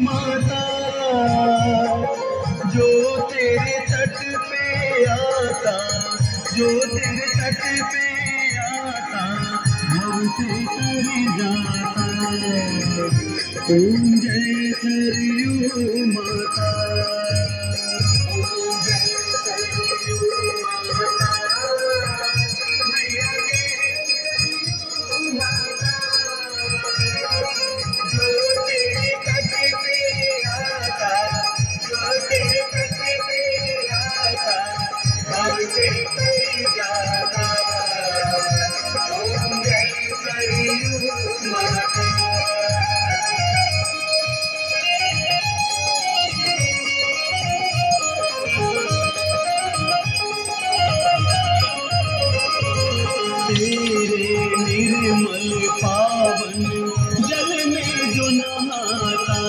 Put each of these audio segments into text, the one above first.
माता जो तेरे तट पे आता, जो तेरे तट पे आता, भव से तर जाता। ओम जय सरयू माता, ओम जय सरयू माता, मैया माता जो तेरे तट पे आता, जो तेरे तट पे आता, भव से तर जाता। ओम जय सरयू माता। तेरे निर्मल पावन जल में जो नहाता,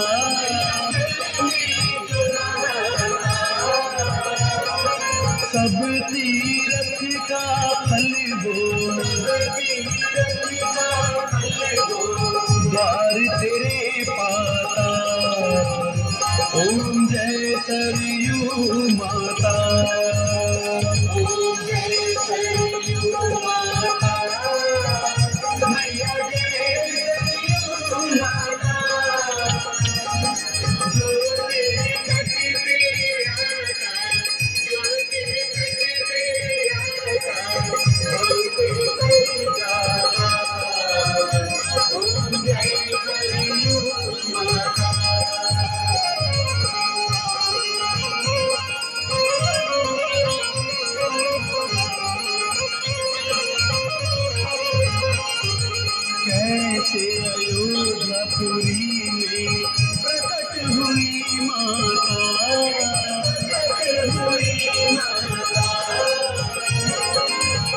सब तीरथ का फल वो, द्वार तेरे पाता। ओम जय सरयू माता, ओम जय सरयू माता, मैया जय सरयू माता जो तेरे तट पे आता, जो तेरे तट पे आता, भव से तर जाता। ओम जय सरयू माता। कैसे अयोध्यापुरी में प्रकट हुई माता, प्रकट हुई माता।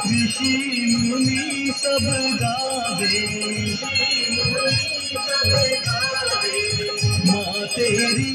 ऋषि मुनि सब गावे, माँ तेरी